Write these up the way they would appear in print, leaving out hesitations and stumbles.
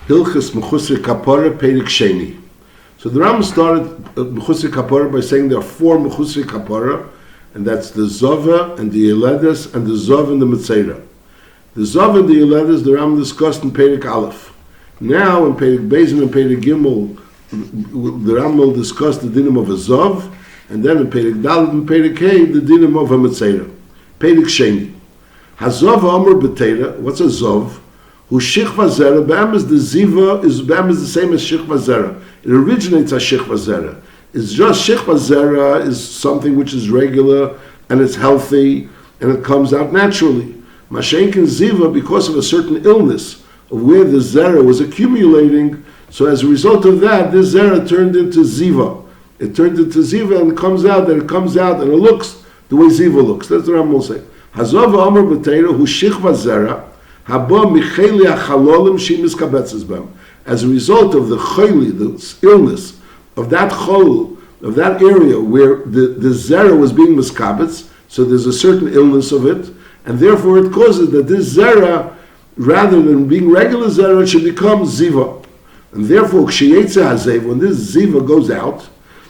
Hilchas Mechusrei Kapparah Perek Sheni. So the Ram started Mechusrei Kapparah by saying there are 4 Mechusrei Kapparah, and that's the Zova and the Yeledes and the Zov and the Metzera. The Zov and the Yeledes the Ram discussed in Perek Aleph. Now in Perek Beis and Perek Gimel the Ram will discuss the dinim of a Zov, and then in Perek Dalet and Perek Hey the dinim of a Metzera. Perek Sheni. Hazov Omer B'Teira. What's a Zov? Who Shichva Zera, Bam is the Ziva, is Bam is the same as Shichva Zera. It originates as Shichva Zera. It's just Shichva Zera is something which is regular and it's healthy and it comes out naturally. Mashenkin Ziva, because of a certain illness of where the Zera was accumulating, so as a result of that, this Zera turned into Ziva. It turned into Ziva and it comes out and it looks the way Ziva looks. That's what I'm going to say. Hazov Omer B'Teira, who Shichva Zera, as a result of the chayli, the illness of that chol, of that area where the zera was being miskabetz, so there's a certain illness of it, and therefore it causes that this zera, rather than being regular zera, it should become ziva. And therefore, when this ziva goes out,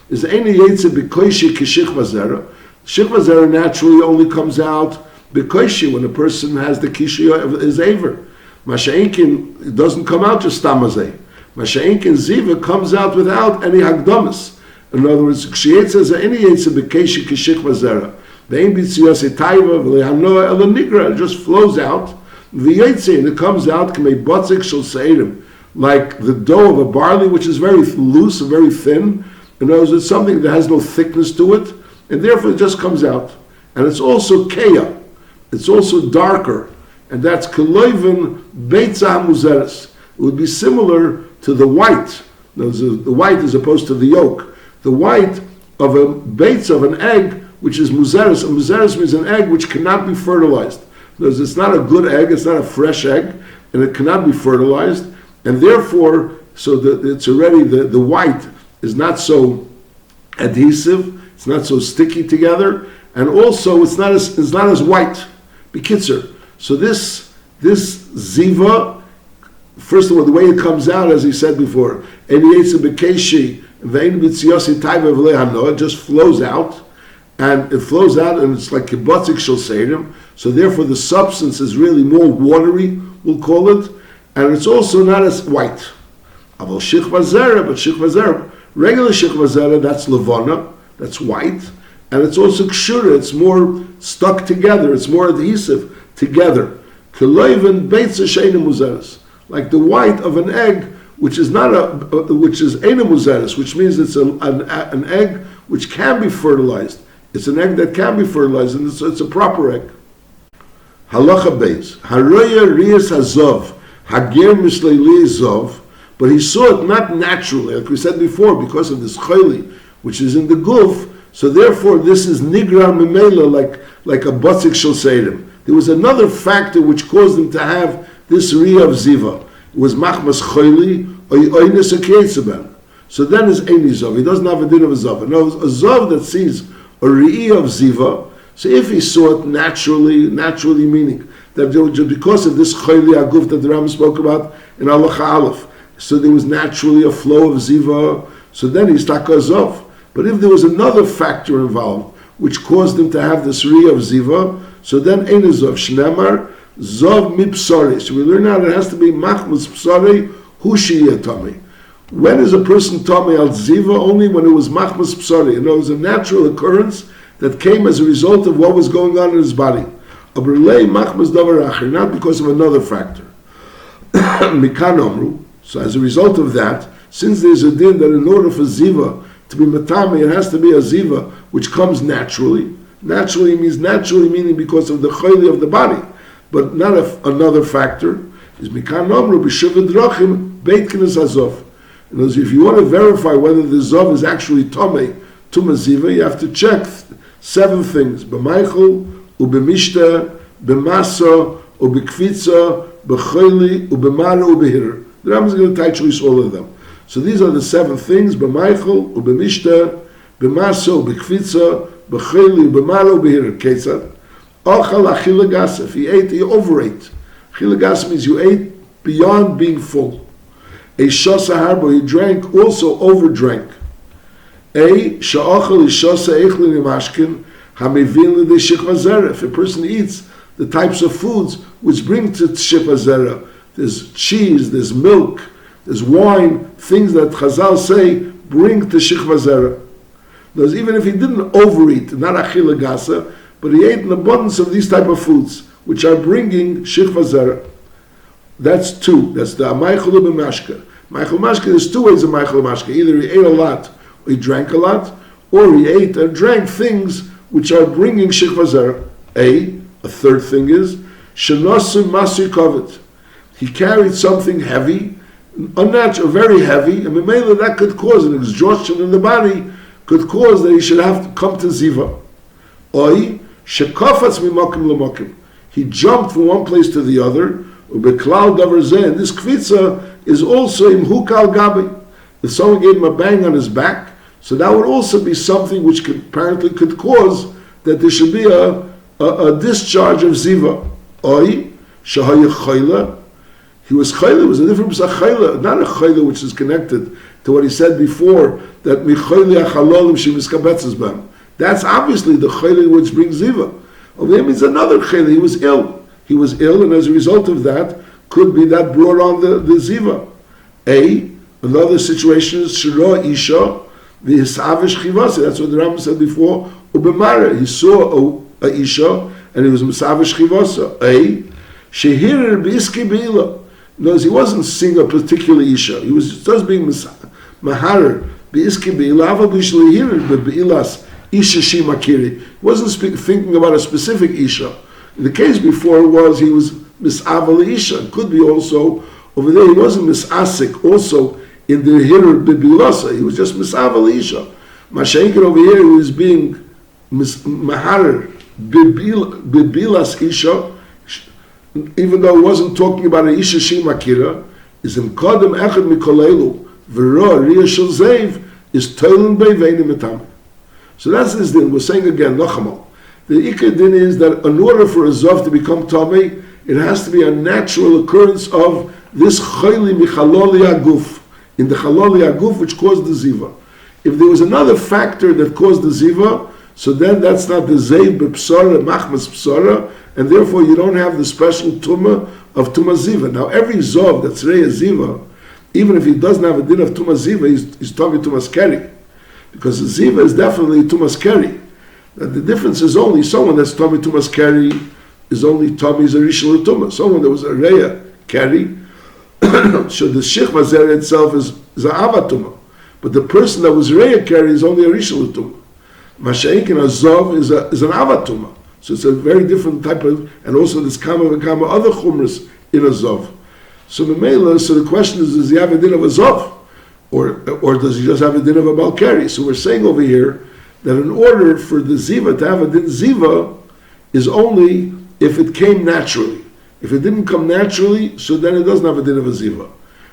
is any yetze b'koishi kishichva zera. Shichva zera naturally only comes out because when a person has the kishya of his aver. Masha'inkin, it doesn't come out just tamazeh. Masha'inkin ziva comes out without any hagdamas. In other words, kshietza za any yetza b'keshi kishich vazera. Ve'im b'tziyase taiva v'lehanoa ela nigra. It just flows out. V'yetze, and it comes out k'mei botzik shel seirim, like the dough of a barley, which is very loose and very thin. In other words, it's something that has no thickness to it, and therefore it just comes out. And it's also keya. It's also darker, and that's Keloivin Beitza Muzeres. It would be similar to the white. The white as opposed to the yolk. The white of a Beitza, of an egg, which is Muzeres. A Muzeres means an egg which cannot be fertilized. Because it's not a good egg, it's not a fresh egg, and it cannot be fertilized, and therefore, so it's already, the white is not so adhesive, it's not so sticky together, and also it's not as white. B'kitzer. So this ziva, first of all, the way it comes out, as he said before, it just flows out, and it's like kibbutzik shel seirim. So therefore, the substance is really more watery, we'll call it, and it's also not as white. Aval shichva zera, but shichva zera, regular shichva zera, that's levana, that's white. And it's also kshura, it's more stuck together, it's more adhesive together. Keloivin beitza sheina muzeres, like the white of an egg, which is which is eina muzeres, which means it's an egg which can be fertilized. It's an egg that can be fertilized, and it's a proper egg. Halacha beis haroya rias hazov hagir misleili zov, but he saw it not naturally, like we said before, because of this chayli, which is in the guf. So therefore, this is nigra memela, like a batzik shel seirim. There was another factor which caused him to have this riyah of ziva. It was machmas choyli or oines akeitzeben. So then is eini zov. He doesn't have a din of a zov. No, a zov that sees a riyah of ziva. So if he saw it naturally meaning that just because of this choyli aguf that the Ram spoke about in Halacha Aleph, so there was naturally a flow of ziva. So then he's taka zov. But if there was another factor involved which caused him to have this riyah of ziva, so then ein zov shnemar zov mipsari. So we learn out it has to be machmas psari hu sheyeh tamei. When is a person tamei al ziva? Only when it was machmas psari. And it was a natural occurrence that came as a result of what was going on in his body. Abrulei machmas davar acher, not because of another factor. Mikan omru. So as a result of that, since there's a din that in order for ziva to be matame, it has to be a ziva which comes naturally. Naturally means naturally meaning because of the chayli of the body, but not another factor. Is mikan omru b'shuva drachim beitkinas hazov. In other words, if you want to verify whether the zov is actually tome tuma ziva, you have to check 7 things: b'maichel, u'b'mishta, b'masa, u'b'kfitza, b'chayli, u'b'mara, u'b'hir. The Ram is going to touch all of them. So these are the 7 things: b'maichel, u'b'mishta, b'masa, u'b'kfitza, b'chayli, u'b'mara, u'b'hir. Ketzad. Ochal achila gas. If he ate, he overate. Achila gas means you ate beyond being full. A shasa harbo, he drank, also overdrank. A sha'achal ishasa echlin imashkin hamivin l'dei shikva zera. If a person eats the types of foods which bring to shikva zera, there's cheese, there's milk, there's wine, things that Chazal say bring to shikva zera. Because even if he didn't overeat, not achila gasa, but he ate an abundance of these type of foods, which are bringing shikva zera. That's two. That's the amaychel b'mashka. Maichel mashka, there's two ways of maichel mashka. Either he ate a lot, or he drank a lot, or he ate and drank things which are bringing shikva zera. A third thing is, shenosu masu kovet. He carried something heavy, unnatural, very heavy, and maybe that could cause an exhaustion in the body, could cause that he should have to come to ziva. Oi, shekafats mimakim lemakim. He jumped from one place to the other, ubeklal davar zeh, and this kvitza is also im hukal gabi. If someone gave him a bang on his back, so that would also be something which apparently could cause that there should be a discharge of ziva. Oi, shahaya chayla. He was chayla, it was a different chayla, not a chayla which is connected to what he said before, that michayli achalolim shemiskabetzes bam. That's obviously the chayla which brings ziva. Over there means another chayla, he was ill. He was ill, and as a result of that, could be that brought on the ziva. Another situation is shiro isha, the hisavish chivasi. That's what the Rambam said before. Ubemara, he saw a isha, and he was misavish chivasa. Shehirir b'iski beila. Notice he wasn't seeing a particular isha. He was just being maharer b'iski beila. Aval b'ishlehirir b'ilas isha shimakiri. He wasn't thinking about a specific isha. The case before was he was misaval isha. Could be also over there he wasn't misasik. Also in the hirir b'bilasa he was just misaval isha. Mashaykin over here he was being maharer b'bilas isha. Even though he wasn't talking about an isha shimakira, is in kodem echad mikolelu v'ro riyah shel zeiv is toilen beivenim etam. So that's his din. We're saying again, Nachamal. The ikar din is that in order for a zov to become tamei, it has to be a natural occurrence of this chayli michaloli aguf, in the chaloli aguf which caused the ziva. If there was another factor that caused the ziva, so then that's not the zeiv b'psara, machmas psara, and therefore you don't have the special tumah of tumah ziva. Now every zov that's reya ziva, even if he doesn't have a din of tumah ziva, he's tummy tumas keri, because the ziva is definitely tumas keri. The difference is only someone that's tummy tumas keri is only tummy zarishal tumah. Someone that was a reya keri, so the shichva zera itself is a avatuma, but the person that was reya keri is only a rishal tumah. Masha'ik and a zov is an avatuma. So it's a very different type of, and also there's kama other chumras in a zov. So the question is, does he have a din of a zov? Or does he just have a din of a balkari? So we're saying over here that in order for the ziva to have a din ziva is only if it came naturally. If it didn't come naturally, so then it doesn't have a din of a ziva.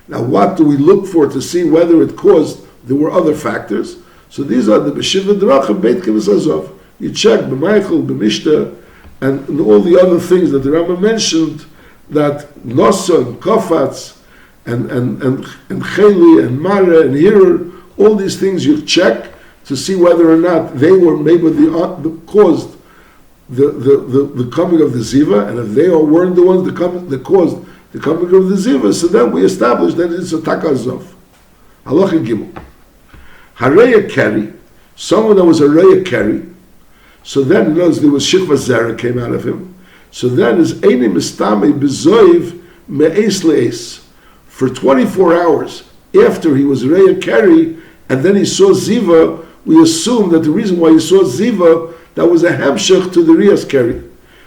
Now what do we look for to see whether it caused, there were other factors? So these are the b'shiva drachim beit kivis azov. You check b'maichel, b'mishta, and all the other things that the Rambam mentioned, that nosa and kofatz, and cheli and mara and hirer, all these things you check to see whether or not they were maybe the caused the coming of the ziva, and if they weren't the ones that caused the coming of the ziva, so then we establish that it's a takazov. Halacha gimel. Hareya keri, someone that was a reya keri. So then, there was shikva zera came out of him. So then, is eini mistame bezoiv me'es le'es. For 24 hours after he was reya keri, and then he saw ziva, we assume that the reason why he saw ziva, that was a hemshech to the riyas keri.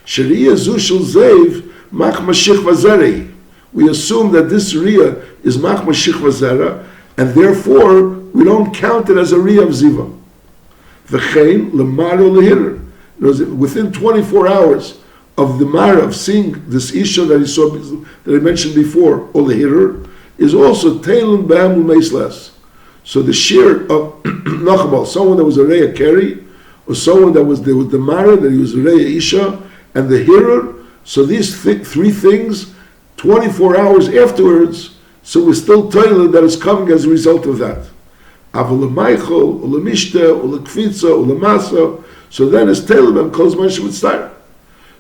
Shariya zushul zeiv machma shikva zera. We assume that this riyah is machma shikva zera, and therefore we don't count it as a riyah of ziva. V'chein l'maro l'hirer. Within 24 hours of the mara of seeing this isha that he saw, that I mentioned before, or l'hirer, is also teilin b'am l'meisles. So the shear of nachabal, someone that was a reya keri, or someone that was there with the mara, that he was a reya isha, and the hirer. So these three things, 24 hours afterwards, so we're still toilet that is coming as a result of that. Aval Meichel, Ulamishta, Ulakfitza, Ulamasa. So then it's Telem and Kol Zman Shemitzayir.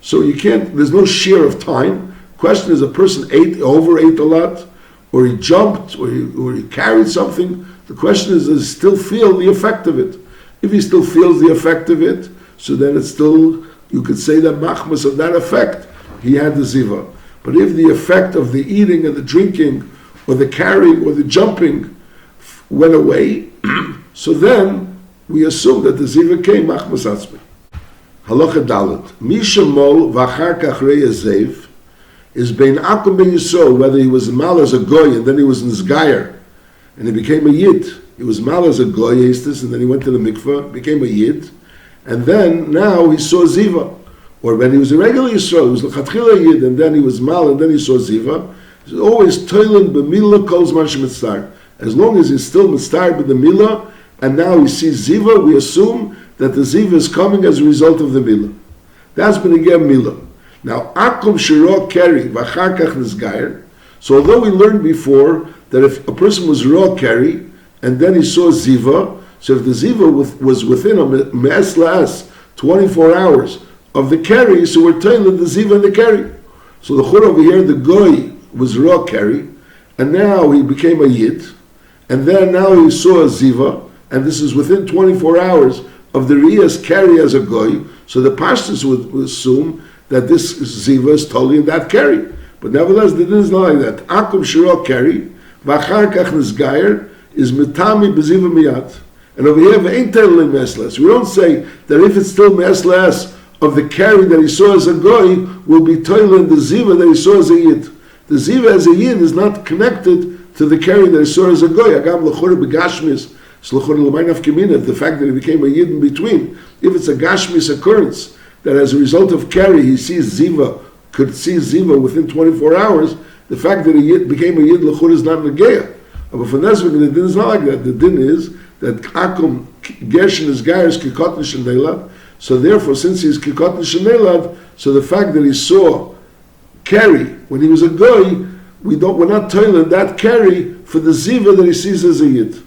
So you can't, there's no share of time. Question is, a person overate a lot, or he jumped, or he carried something. The question is, does he still feel the effect of it? If he still feels the effect of it, so then it's still, you could say that machmas of that effect, he had the ziva. But if the effect of the eating and the drinking, or the carrying, or the jumping went away, so then we assume that the ziva came machmas atzmi. Halacha Dalet. Misha Mol v'achar kach rei azev is bein akum ben Yisrael, whether he was mal as a goy and then he was in Zgayer and he became a yid. He was mal as a goy, and then he went to the mikveh, became a yid, and then now he saw ziva. Or when he was a regular Yisrael, he was l'chatchila yid, and then he was mal, and then he saw ziva. He's always toilen b'milah kol zman shemitzar. As long as he's still mitzar with the milah, and now he sees ziva, we assume that the ziva is coming as a result of the milah. That's been again milah. Now, akum shiro keri v'achar kach nizgayer. So although we learned before that if a person was raw keri, and then he saw ziva, so if the ziva was within a me'es la'as, 24 hours of the keri, so we're telling the ziva and the keri. So the chur over here, the goy was raw keri, and now he became a yid, and then now he saw a ziva, and this is within 24 hours of the riyas keri as a goy, so the pastors would assume that this ziva is totally in that keri. But nevertheless, the din is not like that. Akum shiro keri, v'achar kach nizgayer, is mitami b'ziva miyat. And over here, v'ein telling mesles. We don't say that if it's still mesles of the keri that he saw as a goy, will be toiling the ziva that he saw as a yid. The ziva as a yid is not connected to the keri that he saw as a goy. Agam l'chore begashmis, l'chore l'maynav keminah, the fact that he became a yid in between. If it's a gashmis occurrence, that as a result of keri he sees ziva, could see ziva within 24 hours, the fact that he became a yid l'chore is not negeya. But for Nesvik, the din is not like that. The din is that akum gershin is gairis kikot nishanelad. So therefore, since he's kikot nishanelad, so the fact that he saw keri when he was a goy, we're not toiling that keri for the ziva that he sees as a yid.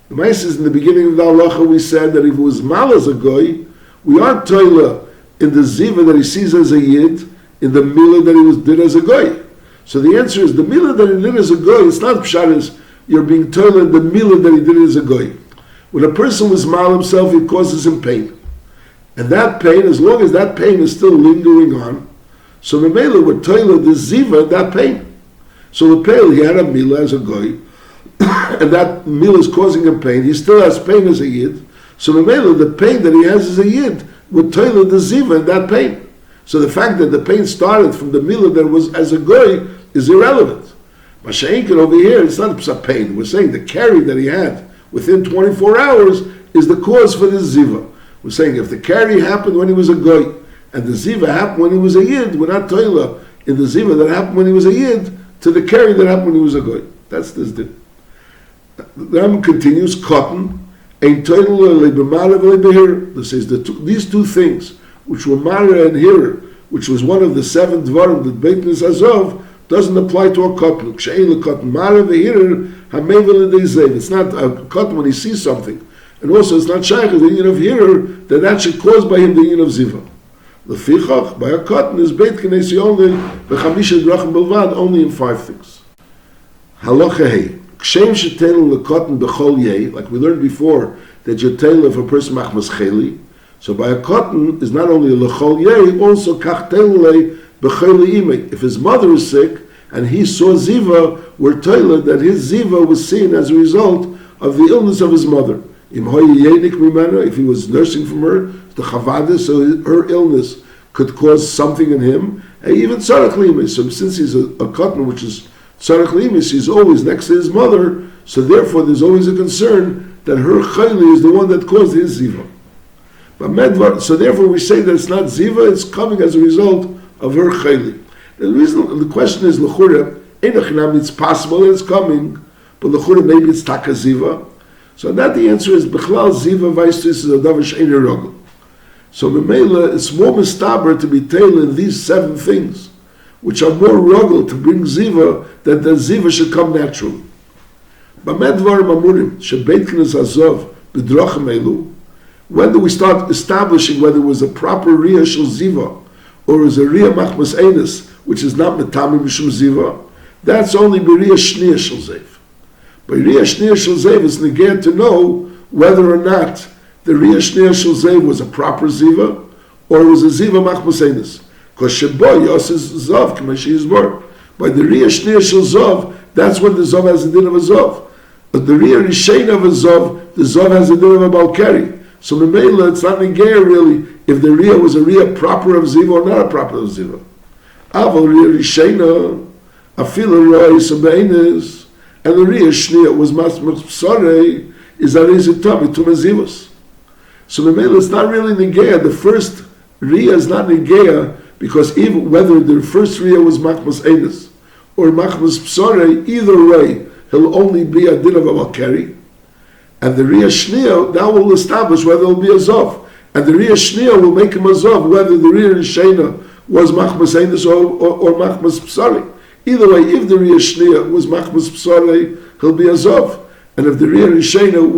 The Maisa is in the beginning of the halacha we said that if it was mal as a goy, we aren't toiler in the ziva that he sees as a yid in the milah that he did as a goy. So the answer is the milah that he did as a goy. It's not pshat you're being told in the milah that he did as a goy. When a person was mal himself, it causes him pain. And that pain, as long as that pain is still lingering on, so the milah would tell the ziva that pain. So the pain, he had a milah as a goy, and that milah is causing him pain. He still has pain as a yid. So the milah, the pain that he has as a yid, would tell the ziva in that pain. So the fact that the pain started from the milah that was as a goy is irrelevant. Masha'inkin over here, it's not a pain. We're saying the keri that he had within 24 hours is the cause for this ziva. We're saying if the keri happened when he was a goy, and the ziva happened when he was a yid, we're not toilah in the ziva that happened when he was a yid to the keri that happened when he was a goy. That's this din. The Ram continues, cotton, ein toilah lebemara v'lebehir. This says these two things, which were mara and hirer, which was one of the 7 dvarim that Beit Azov, doesn't apply to a cotton. It's not a cotton when he sees something. And also it's not shaykh, the union of hearer, that should cause by him the union of ziva. The fichach, by a cotton, is beit knesi only, b'chamisha drachim belvad, only in 5 things. Halacha hey. Kshem shetel l'cotton b'chol yeh, like we learned before, that you tell if a person machmas cheli. So by a cotton is not only l'chol yeh, also kach telulei, if his mother is sick and he saw ziva, we're told that his ziva was seen as a result of the illness of his mother. If he was nursing from her, the chavada, so her illness could cause something in him. And even tzarech limis, so since he's a cotton, which is tzarech limis, he's always next to his mother, so therefore there's always a concern that her chayli is the one that caused his ziva. But medvar, so therefore we say that it's not ziva, it's coming as a result of her chayli. The question is, l'chura, it's possible that it's coming, but l'chura maybe it's takaziva. So that the answer is, b'chlal ziva vaistis is a davar she'ein rogel. So memela, it's more mistaber to be tailored in these 7 things, which are more rugged to bring ziva, that the ziva should come naturally. When do we start establishing whether it was a proper riyah shel ziva or was a riyah machmas eines, which is not metami mishum ziva? That's only b'riyah shniya shel zev. By riyah shniya shel zev is neged to know whether or not the riyah shniya shel zev was a proper ziva or it was a ziva machmas eines. Because shebo yos is zav k'mashi yizbor. By the riyah shniya shel zav, that's when the zav has a din of a zav. But the riyah rishein of a zav, the zav has a din of a balkari. So the Mela, it's not negaya really if the riyah was a riyah proper of ziva or not a proper of ziva. Aval riyah risheina, afila roi sabeines, and the riyah shniya was masmach psarei, is arizitami to mezivos. So the Mela, it's not really negaya. The first riyah is not negaya because even whether the first riyah was machmas eines or machmas psarei, either way, he'll only be a din of a balkari. And the riyah shniya now will establish whether it'll be a zov. And the riyah shniya will make him a zov, whether the riyah rishena was machmas eines or machmas psari. Either way, if the riyah shniya was machmas psari, he'll be a zov. And if the riyah rishena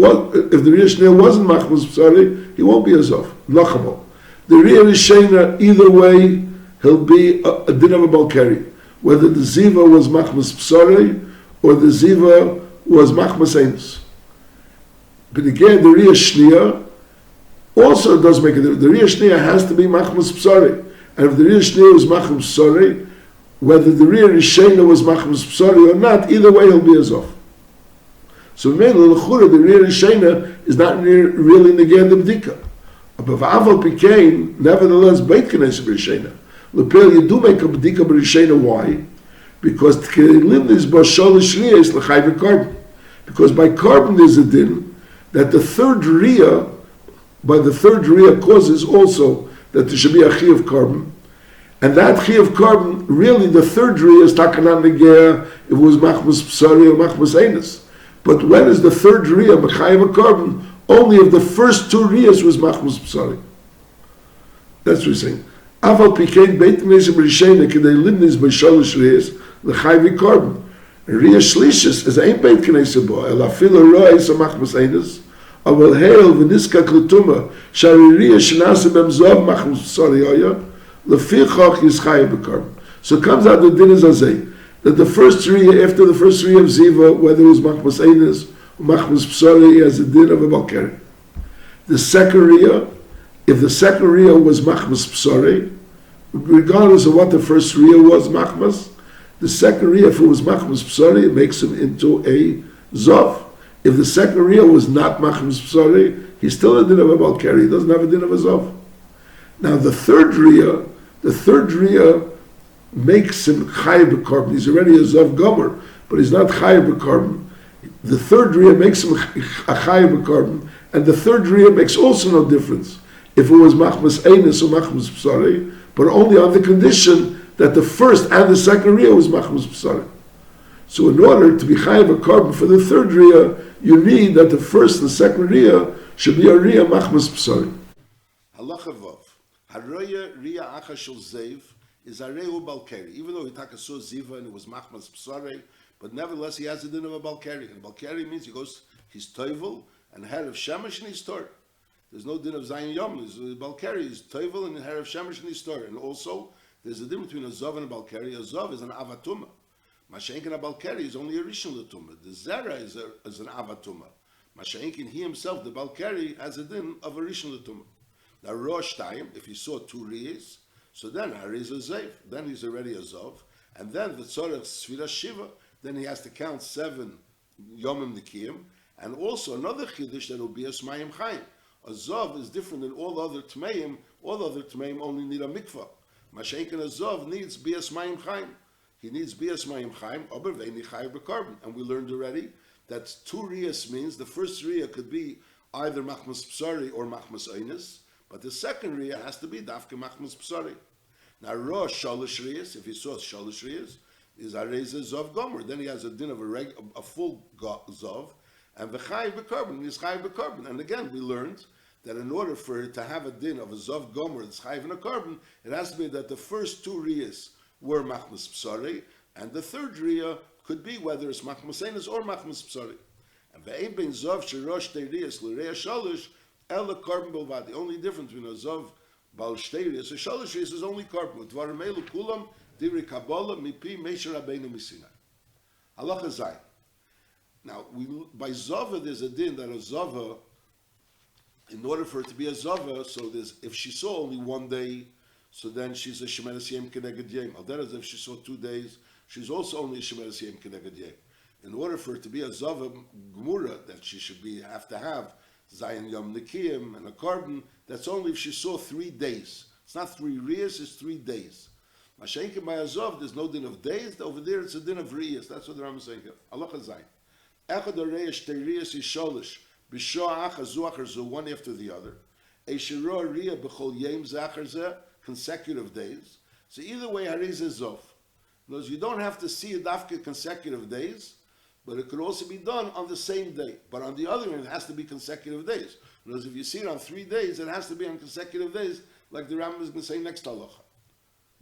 wasn't machmas psari, he won't be a zov. Lachamo. The riyah rishena, either way, he'll be a din of a balkari. Whether the ziva was machmas psari or the ziva was machmas eines. But again, the riyah shniya also does make it. The riyah shniya has to be machmas psari, and if the riyah shniya was machmas psari, whether the riyah rishena was machmas psari or not, either way he'll be a zof. So mainly the riyah rishena is not really negay the bdika. But aval became nevertheless beit knesset b'rishena. Lepel you do make a bdika b'rishena. Why? Because tkelim is b'sholish riyah is l'chai v'karbon. Because by carbon there's a din that the third riyah, by the third riyah causes also that there should be a chi of carbon. And that chi of carbon, really the third riyah is takanan negea, if it was machmas psari or machmas eines. But when is the third riyah mechayev of carbon? Only if the first two riyahs was machmas psari. That's what we're saying. Aval pikein beit knesset b'rishena k'dei limnis b'sholish riyahs l'chayev carbon. Riyah shlishis is ein beit knesset bo, el afilo rois machmas eines. אבל היל ונזקק לטומאה שהריריה שנעשה במזוב מחמוס פסורי היה לפיכך ישחי בקרבן. So it comes out the din is azay that the first riyah, after the first riyah of ziva, whether it was machmas eines or machmas psari, he has a din of a balkari. The second riyah, if the second riyah was machmas psari, regardless of what the first riyah was machmas, the second riyah, if it was machmas psari, it makes him into a zov. If the second riyah was not machmas psari, he's still a din of a balkari. He doesn't have a din of a zov. Now the third riyah makes him chayav b'karbon. He's already a zov gomer, but he's not chayav b'karbon. The third riyah makes him a chayav b'karbon, and the third riyah makes also no difference if it was machmas eines or machmas psari, but only on the condition that the first and the second riyah was machmas psari. So in order to be chayav b'karbon for the third riyah, you need that the first and the second riyah should be a riyah machmas psari. Halacha vav. Haroya riyah acha shel zev is a reu balkari. Even though he takaso ziva and it was machmas psari, but nevertheless he has a din of a balkari. And balkari means he's toivel and her of shemesh and he's tor. There's no din of zayin yom. Balkari is toivel and her of shemesh and he's tor. And also there's a din between a zov and a balkari. A zov is an avatuma. Mashenkin a balkari is only a rishon l'tumah. The zera is an avatuma. Mashenkin he himself, the balkari, has a din of a rishon l'tumah. Now rosh time, if he saw two riyas, so then Hari is a zev. Then he's already a zov. And then the tzorech sfira shiva, then he has to count 7 yomim nikiyim. And also another chiddush that will be a smayim chayim. A zov is different than all other tmeim. All other tmeim only need a mikvah. Mashenkin a zov needs bias mayim chayim. He needs bias mayim chayim, aber veini chayiv b'karbon. And we learned already that 2 riyas means the first riyah could be either machmas psari or machmas eines, but the second riyah has to be dafke machmas psari. Now rosh shalish riyas, if he saw shalish riyas, is areza zov gomer. Then he has a din of a full zov, and v'chayiv b'karbon is chayiv b'karbon. And again, we learned that in order for it to have a din of a zov gomer that's chayiv in a carbon, it has to be that the first 2 riyas were machmas psari, and the third riyah could be whether it's machmas enes or machmas psari. And ve'ein ben zov sherosh shtei riyas l'reya shalosh ela korban bilvad. The only difference between a zov bal shtei riyas and shalosh riyas is only korban. Dvarim elu kulam divri kabbalah mipi Moshe Rabbeinu misinai. Halacha zayin. Now, by zova there's a din that a zova, in order for it to be a zava, so if she saw only one day, so then she's a shemeres yem keneged yem. That is, if she saw 2 days, she's also only a shemeres yem keneged yem. In order for it to be a zava gemura, that she should have to have zayin yom nikiyim and a korban, that's only if she saw 3 days. It's not 3 riyas, it's 3 days. Mashenke by a zav, there's no din of days. Over there, it's a din of riyas. That's what the Rambam is saying here. Halacha zayin. Echad arei shtei riyas is sholish. One after the other. Consecutive days. So either way, hariz is zof. Because you don't have to see it after consecutive days, but it could also be done on the same day. But on the other hand, it has to be consecutive days. Because if you see it on 3 days, it has to be on consecutive days, like the Rambam is going to say next halacha.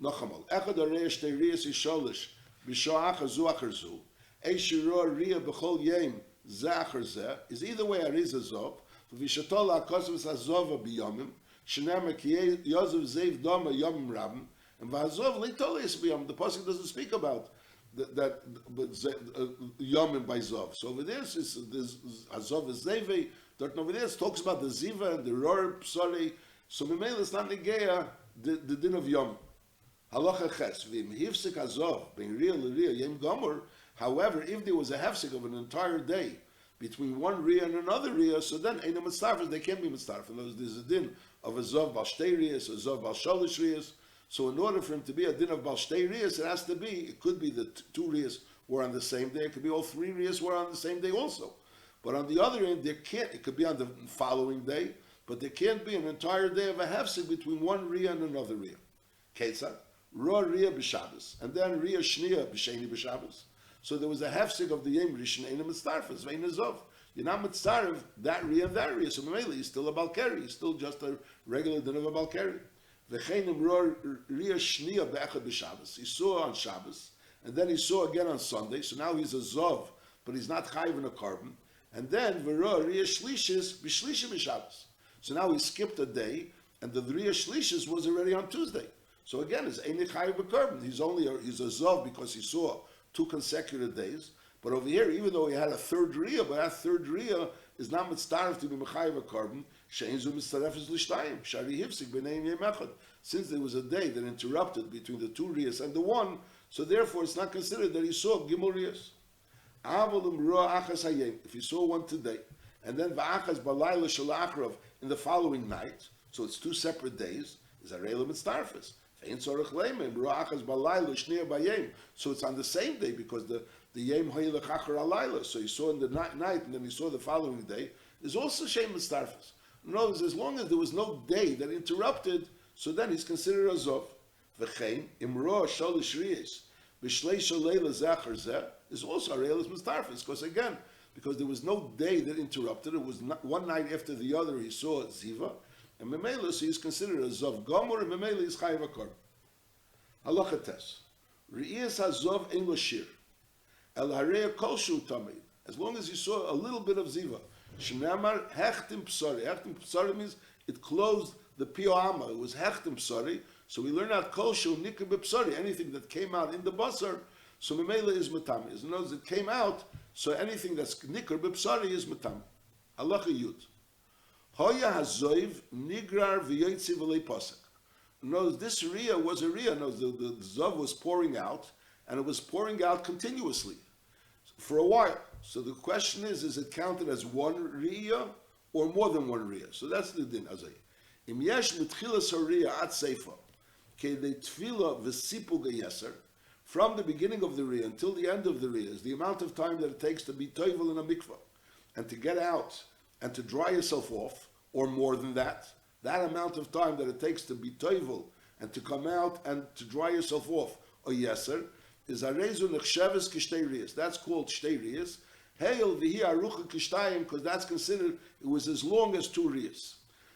Nochamal. Echad arei shtei riyas is sholish. B'sho'ach hazu achar zu. Eishiro riyah b'chol yem. Is either way ariz azov. V'shatol ha'kosvus azova b'yomim. Shenema ki yozov zeiv doma yomim rabim. And v'azov leitolis b'yomim. The pasuk doesn't speak about that yomim by zov. So over there, this azov is zeive. Over there, it talks about the ziva and the ror psari. So memel is not negeya the din of yom. Halacha ches v'im hifsik azov ben riyah l'riyah yem gomor. However, if there was a hefsek of an entire day between one riyah and another riyah, so then ain't a mitzarfers, they can't be mitzarfers. There's a din of a zov bal shtei riyas, a zov bal shalish riyas. So in order for him to be a din of bal shtei riyas, it has to be, it could be that 2 riyas were on the same day, it could be all 3 riyas were on the same day also. But on the other end, there can't, it could be on the following day, but there can't be an entire day of a hefsek between one riyah and another riyah. Ketzad, ra riyah b'Shabbos, and then riyah shniya b'sheni b'Shabbos. So there was a hefsek of the yom rishon ein a mitzarfes vein azov. You're not mitzaref that riyah and that riyah. So mainly he's still a balkari. He's still just a regular din of a balkari. V'chein imror riyah shniya be'echad b'Shabbos. He saw on Shabbos, and then he saw again on Sunday. So now he's a zov, but he's not chayiv in a korban. And then v'ror riyah shlishis b'shlishim b'Shabbos. So now he skipped a day, and the riyah shlishis was already on Tuesday. So again, it's ein chayiv b'korban. He's a zov because he saw 2 consecutive days. But over here, even though he had a 3rd riyah, but that 3rd riyah is not mitzaref to be mechayiv a korban. She'enzu mitzaref is l'shtayim. Shari hifsik b'neim yem echad. Since there was a day that interrupted between the 2 riyas and the 1, so therefore it's not considered that he saw gimel riyas. Avalim roa achas hayem. If he saw one today, and then va'achas balayla shalachrov in the following night, so it's 2 separate days, is a reila mitzarefes. So it's on the same day because the yem ha'ilachachar alayla. So he saw in the night and then he saw the following day. Is also shem mitzarfes. In other words, as long as there was no day that interrupted, so then he's considered a zov. V'chein imro shalish riyos b'shleish leila zachar zeh is also a reilas mitzarfes because there was no day that interrupted. It was not, one night after the other he saw ziva. And Memela, so he's considered a Zov Gomor, and Memela is Chayiv HaKor. Halacha tes. Re'iyas HaZov ein lo shir. El hareya kol shu tamid. As long as you saw a little bit of Ziva. Shnamar hechtim psari. Hechtim psari means it closed the piyama. It was hechtim psari. So we learn out kol shu nikr b'psari. Anything that came out in the basar, so Memela is matam. In other words, it came out, so anything that's nikr b'psari is matam. Halacha yud. Hoya hazoiv nigrar v'yotzi v'lei pasek. No, this riyah was a riyah. No, the zav was pouring out, and it was pouring out continuously for a while. So the question is it counted as one riyah or more than one riyah? So that's the din. Azay. Im yesh mitchilas hariyah at seifa, kedei tefila v'sipul geyeser. From the beginning of the riyah until the end of the riyah is the amount of time that it takes to be toivel in a mikvah and to get out and to dry yourself off, or more than that, that amount of time that it takes to be toivel and to come out and to dry yourself off, or yeser, is arezu nechsheves kishtei riyas. That's called shtei riyas. Heil v'hi arucha kishtayim, because that's considered, it was as long as 2 riyas.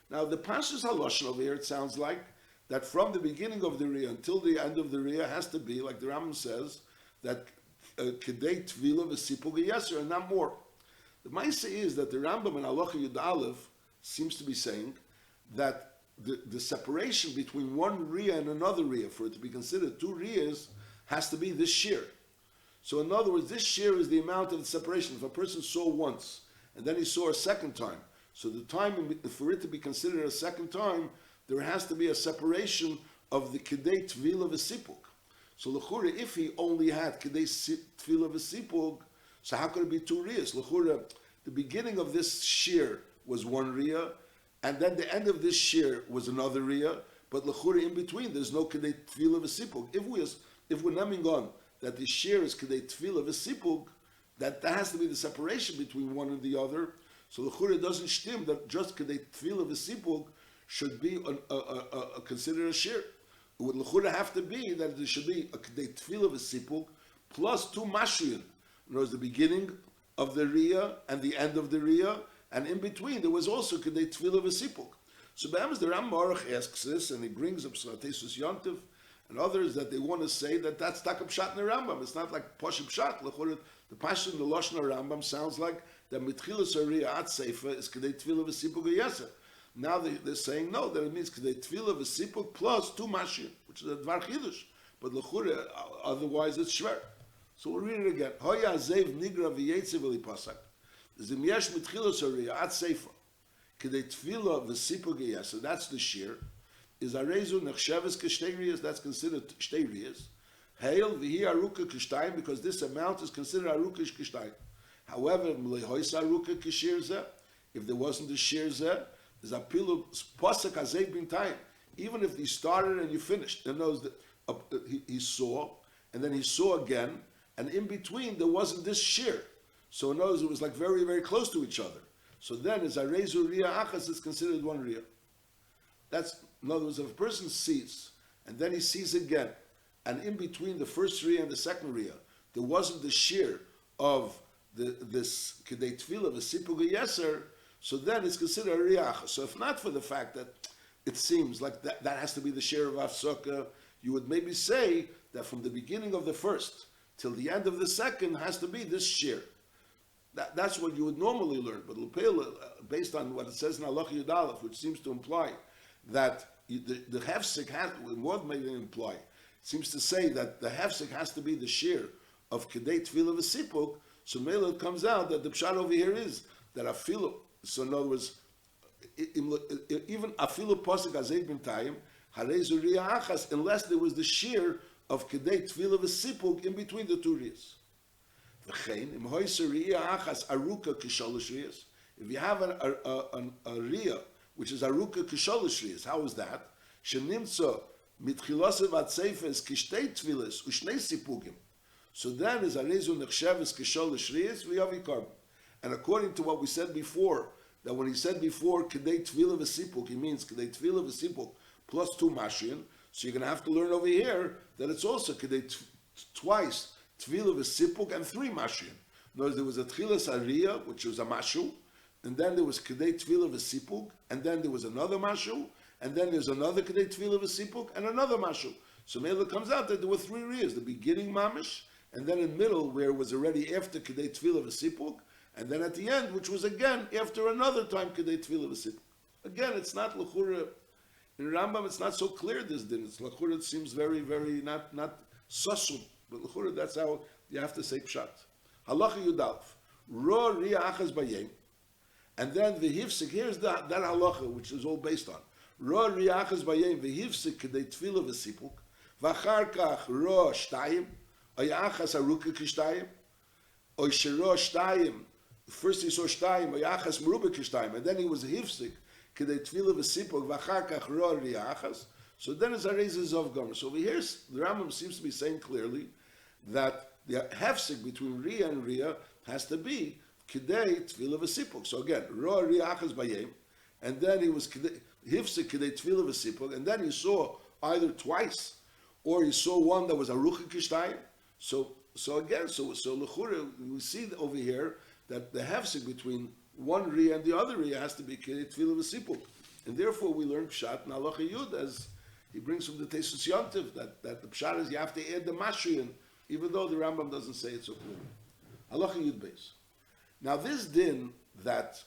Now the Pashas Haloshon over here, it sounds like that from the beginning of the Riyah until the end of the Riyah has to be, like the Rambam says, that Kedei Tvila v'Sipug Yeser, and not more. The Maisa is that the Rambam in Halacha Yud Aleph seems to be saying that the separation between one Riyah and another Riyah, for it to be considered two Riyahs, has to be this shear. So in other words, this shear is the amount of the separation. If a person saw once, and then he saw a second time, so the time for it to be considered a second time, there has to be a separation of the Kedei Tvila v'Sipug. So l'chura, if he only had Kedei Tvila v'Sipug, so how could it be two Riyahs? L'chura, the beginning of this shear was one Riyah, and then the end of this shear was another Riyah, but l'chura in between, there's no Kedei Tvila v'Sipug. If we're naming on that the shear is Kedei Tvila v'Sipug, that has to be the separation between one and the other. So l'chura doesn't stim that just Kedei Tvila v'Sipug should be considered a shear. It would l'chura have to be that there should be a Kedei Tvila v'Sipug plus two Mashiyan. In other words, the beginning of the Riyah and the end of the Riyah, and in between there was also Kedei Tvila v'Sipug. So Be'emes the Ram Baruch asks this, and he brings up Tesus Yontif and others that they want to say that that's Takab Pshat in the Rambam. It's not like Poshim Pshat. The Pashto in the Lashon Rambam sounds like that Mitchilas Riyah At Seifa is Kedei Tvila v'Sipug Yeser. Now they're saying no, that it means Kedei Tvila v'Sipug plus two Mashiach, which is a Dvar Chidush. But l'chura, otherwise it's shver. So we'll read it again. Hoya Zev Nigra v'Yetze v'li Pasak. Zim Yesh Mitchilas Riyah At Seifa Kedei Tvila v'Sipug Yeser. That's the shear. Is Arezu Nechsheves Keshtei Riyas. That's considered Shtei Riyas. Hail v'hi Aruka Kishtayim, because this amount is considered Aruka Kishtayim. However, Mlehois Aruka Kishir Zeh, if there wasn't a shear Zeh, there's a pilu Pasuk Hazeh Bin Time. Even if he started and you finished, in those he saw, and then he saw again, and in between there wasn't this shear. So in other words, it was like very, very close to each other. So then, as Arezu Riyah Achas, is considered one Riyah. That's, in other words, if a person sees, and then he sees again, and in between the first Riyah and the second Riyah, there wasn't the shear of this Kedei Tvila v'Sipug Yeser, so then it's considered a Riyah. So if not for the fact that it seems like that has to be the shear of Afsaka, you would maybe say that from the beginning of the first till the end of the second has to be this shear. That's what you would normally learn. But Lupela, based on what it says in Halacha Yud Aleph, which seems to imply that the hefsek has, more than maybe imply, it seems to say that the hefsek has to be the shear of Kedei Tvila v'Sipug. So Mela comes out that the pshat over here is that afilu. So in other words, even afilu pasuk Hazeh Bin Tayim Harezu Riyah Achas, unless there was the shear of Kedei Tvila v'Sipug in between the two riyas. V'chein im hoyser Riyah Achas aruka kisholosh riyas. If you have a riyah which is aruka kisholosh riyas, how is that? Shenimtza mitchilasev atzefes kishtei tvilas ushnei sipugim. So then is arezu nechsheves kisholosh riyas v'yavi karban. And according to what we said before, that when he said before Kedei Tvila v'Sipug, he means Kedei Tvila v'Sipug plus two Mashian. So you're going to have to learn over here that it's also Kedei twice Tvila v'Sipug and three Mashian. In other words, there was a Tchilas Ariyah, which was a Mashu, and then there was Kedei Tvila v'Sipug, and then there was another Mashu, and then there's another Kedei Tvila v'Sipug, and another Mashu. So maybe it comes out that there were three Riyahs, the beginning Mamish, and then in the middle, where it was already after Kedei Tvila v'Sipug, and then at the end, which was again after another time Kedei Tvila v'Sipug. Again, it's not L'chura. In Rambam, it's not so clear this din. It's L'chura, it seems very, very not sasum. But L'chura, that's how you have to say pshat. Halacha Yudalf. Ro Riyah Achas Bayem. And then the Hifsik, here's that halacha, which is all based on. Ro Riyah Achas Bayem, the Hifsik Kedei Tvila v'Sipug. V'achar kach Ro Shtayim. Oy Achas Aruka Kishtayim. Oy Shiro Shtayim. First he saw Shtayim, Oy Achas Meruba Kishtayim. And then he was a Hifsik. Kedei Tvila v'Sipug v'achar kach Ro Riyah Achas. So then it's a raises of Gomer. So over here, the Rambam seems to be saying clearly that the hefsek between Riyah and Riyah has to be Kedei Tvila v'Sipug. So again, Ro Riyah Achas Bayem, and then he was hefsek Kedei Tvila v'Sipug, and then he saw either twice, or he saw one that was Arucha Kishtayim. So L'chura, we see over here that the hefsek between one Riyah and the other Riyah has to be Kedei Tvila v'Sipug. And therefore we learn Pshat in Halacha Yud as he brings from the Tesis Yontiv that the pshat is you have to add the Mashrian, even though the Rambam doesn't say it so clearly. Halacha Yud Beis. Now this din that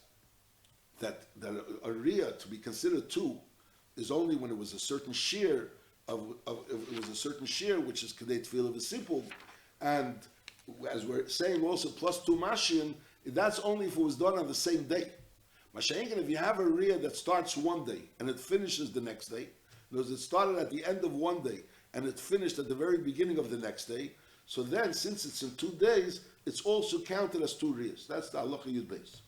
a riyah to be considered two is only when it was a certain shear it was a certain shear which is kedei tefillah of a simple, and as we're saying also plus two Mashian, that's only if it was done on the same day. Mashiach, if you have a riyah that starts one day and it finishes the next day, because it started at the end of one day and it finished at the very beginning of the next day, so then since it's in 2 days, it's also counted as two riyahs. That's the halacha yud beis.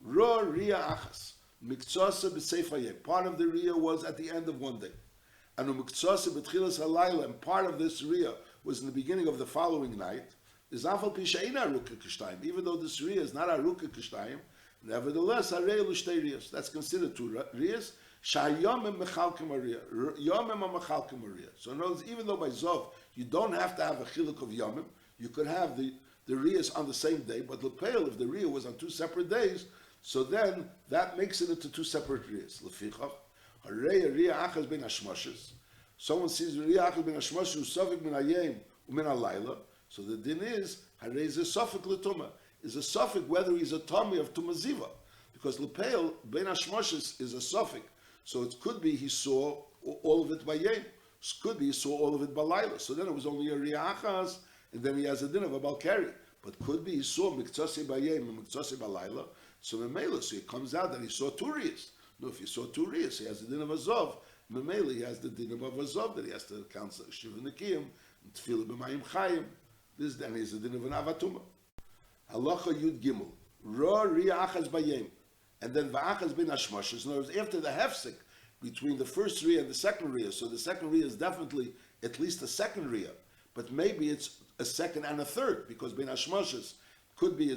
Ra riyah achas miktsasa b'seifayeh. Part of the riyah was at the end of one day, and miktsasa b'tchilas halayla, and part of this riyah was in the beginning of the following night. Is afal pishaina aruka kishtayim. Even though this riyah is not aruka kishtayim, nevertheless harei l'shtei riyahs. That's considered two riyahs. Shayomim mechalkim ariyah. Yomim are mechalkim ariyah. So in other words, even though by zov you don't have to have a chiluk of yomim, you could have the riyahs on the same day. But l'peil, if the riyah was on 2 separate days, so then that makes it into 2 separate riyahs. L'fichach harei riyah achas ben hashmoshes. Someone sees riyah achas ben hashmoshes usavik min hayom umin halayla. So the din is harei is a suffix l'tumah. Is a suffix whether he's a tummy of tumaziva, because l'peil ben hashmoshes is a suffix. So it could be he saw all of it by yom. It could be he saw all of it by layla. So then it was only a riyah achas, and then he has a din of a balkari. But could be he saw miktsasi by yom and miktsasi by layla. So memela, so it comes out that he saw 2 riyahs. No, if he saw 2 riyahs, he has the din of a zov. Memela, he has the din of a zov that he has to count shiva nekiyim and tefillah b'mayim chayim. This then is the din of an avatuma. Halacha Yud Gimel. Ra riyah achas bayem. And then va'achas bin hashmoshes. In other words, after the hefsek between the first riyah and the second riyah, so the second riyah is definitely at least a second riyah, but maybe it's a second and a third, because bin hashmoshes could be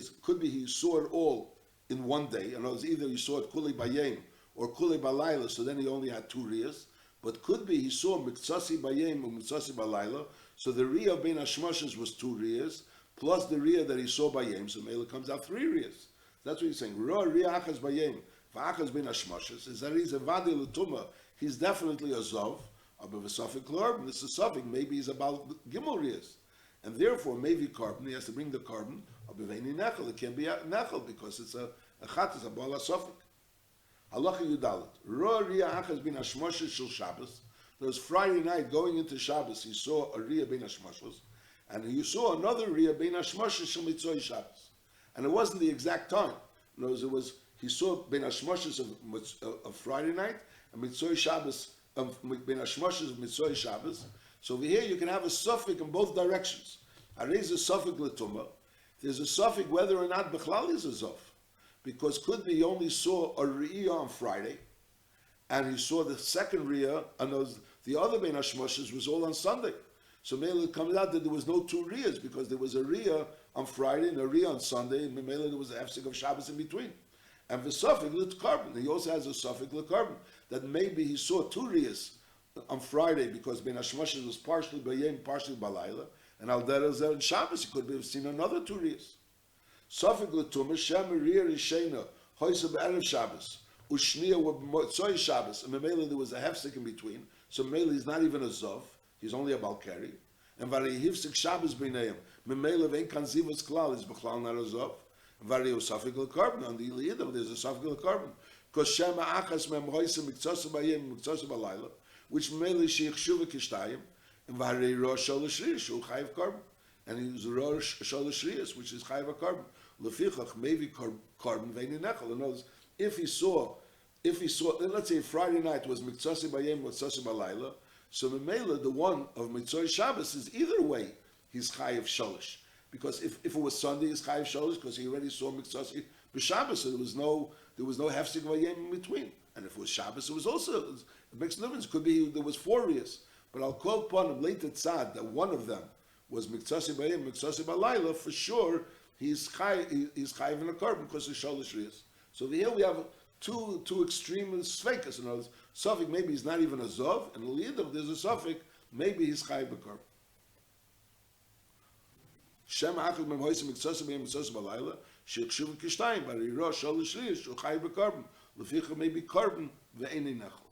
he saw it all in one day. In other words, either he saw it kuli bayem or kuli balayla, so then he only had 2 riyahs. But could be he saw miktsasi bayem or miktsasi balayla, so the riyah bin hashmoshes was 2 riyahs, plus the riyah that he saw bayem, so maybe it comes out 3 riyahs. That's what he's saying. Ra riyah achas bayem, va'achas bin hashmoshes. Is that he's a vadi l'tumah? He's definitely a zov, but a suffix carbon. This is suffix. Maybe he's about gimel riyahs, and therefore maybe carbon. He has to bring the carbon of beveni nechel. It can't be nechel because it's a chat is a bala suffix. Halacha yudalit. Ra riyah achas bin hashmoshes shel Shabbos. There was Friday night going into Shabbos. He saw a riyah bin hashmoshes, and he saw another riyah bin hashmoshes shel mitzvah Shabbos. And it wasn't the exact time. In other words, it was he saw ben hashmoshes of Friday night and mitzvah Shabbos of ben hashmoshes of mitzvah Shabbos. So over here you can have a suffix in both directions. I raise a suffix l'tumah. There's a suffix whether or not bechlal is a zov, because could be he only saw a riyah on Friday, and he saw the second riyah, and the other ben hashmoshes was all on Sunday. So maybe it comes out that there was no 2 riyahs, because there was a riyah on Friday and a riyah on Sunday, and maybe there was a hefsek of Shabbos in between. And the suffix l'carbon, he also has a suffix l'carbon, that maybe he saw 2 riyahs on Friday, because ben hashmoshes was partially bayem, partially balayla, and al derezer and Shabbos he could have seen another 2 riyahs. Suffix l'tumah shem riyah rishena hoysa be'erev Shabbos ushniya w'motzoi Shabbos, and maybe there was a hefsek in between, so maybe he's not even a zov. He's only a balkari. And vari hivsik Shabbos b'neim. Memele vein kan zivas klal is b'chlal nar azov. Vari usafik l'carbon. On the Iliyadim there's a safik l'carbon. Because shema achas mem hoyse miktsasa bayim miktsasa balayla, which memele sheich shuva kishtayim. And vari rosh shol l'shriyas shu chayiv carbon. And he was rosh shol l'shriyas, which is chayiv a carbon. Lefichach maybe carbon vein inechel. In other words, if he saw, let's say Friday night was miktsasa bayim miktsasa balayla, so Memela, the one of Mitzvah Shabbos, is either way he's chayiv sholish, because if it was Sunday, he's chayiv sholish because he already saw Mitzvah b'Shabbos, so there was no hefsek vayem in between. And if it was Shabbos, it was also it makes no difference. It could be there was 4 riyahs, but I'll call upon him later tzad that one of them was Mitzvah vayem, Mitzvah balayla. For sure, he's chayiv in a carbon because of sholish riyahs. So here we have two extreme sveikas. In other words, suffix maybe he's not even a zov, and in Liyadim there's a suffix maybe he's chayiv b'karb. Shem achad mem hoysim miktsasa b'yem miktsasa b'layla she'chshuv kishtayim b'rirah shol l'shriyas she'chayiv b'karb leficha maybe carbon ve'enei nechel.